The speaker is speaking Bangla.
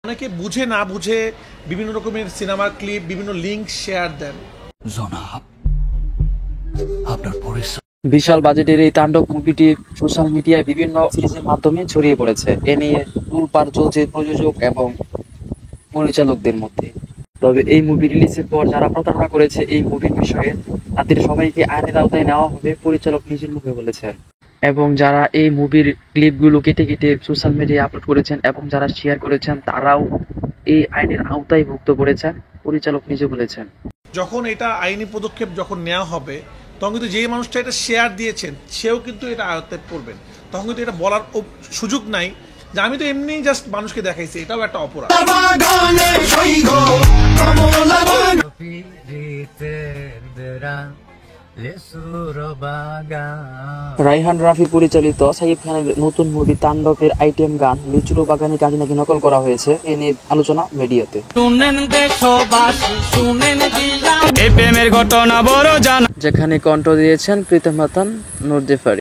অনেকে বুঝে না বুঝে বিভিন্ন রকমের সিনেমার ক্লিপ বিভিন্ন লিংক শেয়ার দেন। বিশাল বাজেটের এই তাণ্ডব মুভিটি সোশ্যাল মিডিয়ায় বিভিন্ন সিরিজের মাধ্যমে ছড়িয়ে পড়েছে। এ নিয়ে তোলপাড় চলছে প্রযোজক এবং পরিচালকদের মধ্যে। তবে এই মুভি রিলিজের পর যারা প্রতারণা করেছে এই মুভির বিষয়ে তাদের সবাইকে আইনের আওতায় নেওয়া হবে, পরিচালক নিজের মুখে বলেছেন। এবং যারা এই মুভির ক্লিপগুলো কেটে কেটে সোশ্যাল মিডিয়ায় আপলোড করেছেন এবং যারা শেয়ার করেছেন তারাও এই আইনের আওতায় ভুক্ত করেছেন, পরিচালক নিজে বলেছেন। যখন এটা আইনি পদক্ষেপ যখন নেওয়া হবে তখন কিন্তু যেই মানুষটা এটা শেয়ার দিয়েছেন সেও কিন্তু এটা আয়ত্তে পড়বেন। তখন কিন্তু এটা বলার সুযোগ নাই যে আমি তো এমনি জাস্ট মানুষকে দেখাইছি, এটাও একটা অপরাধ। রায়হান রাফি পরিচালিত সাকিব খানের নতুন মুভি তাণ্ডবের আইটেম গান লিচুরো বাগানে গাড়ি নাকি নকল করা হয়েছে, এ নিয়ে আলোচনা মিডিয়াতে। যেখানে কণ্ঠ দিয়েছেন প্রীতম হাসান, নূর জেফারি।